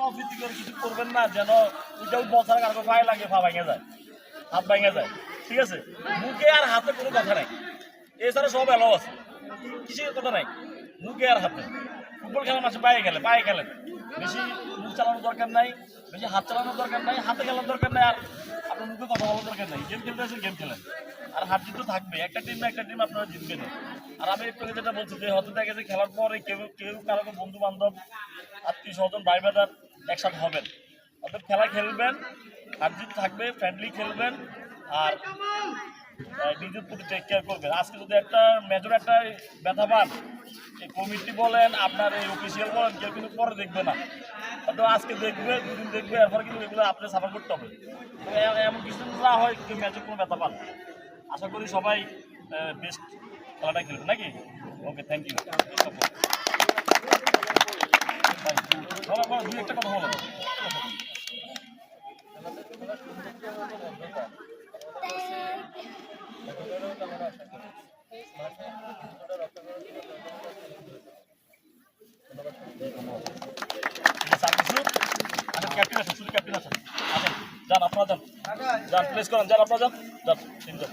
অপ্রীতি করে কিছু করবেন না, যেন ওইটাও বছর কারো পায়ে লাগে, পা ভেঙে যায়, হাত ভেঙে যায়। ঠিক আছে, মুখে আর হাতে কোনো কথা নাই, এছাড়া সব এলাও আছে, কিছুর কথা নাই। মুখে আর হাতে ফুটবল খেলার মাসে পায়ে খেলেন, বেশি মুখ চালানোর দরকার নাই, বেশি হাত চালানোর দরকার নাই, হাতে খেলার দরকার নাই, আর আপনার মুখে কথা বলার দরকার নাই। গেম খেলতে আসেন, গেম খেলেন, আর হার জিত তো থাকবে, একটা টিম আপনারা জিতবেন। আর আমি একটু যেটা বলছি যে হয়তো দেখা গেছে খেলার পরে কেউ কেউ কারো বন্ধু বান্ধব আত্মীয় স্বজন ভাই ব্রাদার একসাথে হবেন, অর্থাৎ খেলা খেলবেন, হার জিত থাকবে, ফ্রেন্ডলি খেলবেন, আর নিজের প্রতি টেক কেয়ার করবেন। আজকে যদি একটা মেজর একটা ব্যথা পান, এই কমিটি বলেন আপনার এই অফিসিয়াল বলেন, কেউ কিন্তু পরে দেখবে না, হয়তো আজকে দেখবে, দুদিন দেখবে, এরপরে কিন্তু এগুলো আপনি সাফার করতে হবে। এমন কিছু না হয় কেউ মেজর কোনো ব্যথা পান। আশা করি সবাই বেস্ট খেলাটা খেলবে নাকি। ওকে, থ্যাংক ইউ। দুই একটা কথা বলো। ক্যাপ্টেন আছেন, শুধু ক্যাপ্টেন আছেন, যান আপনারা যান, প্লেস করেন, যান আপনারা যান, তিনজন।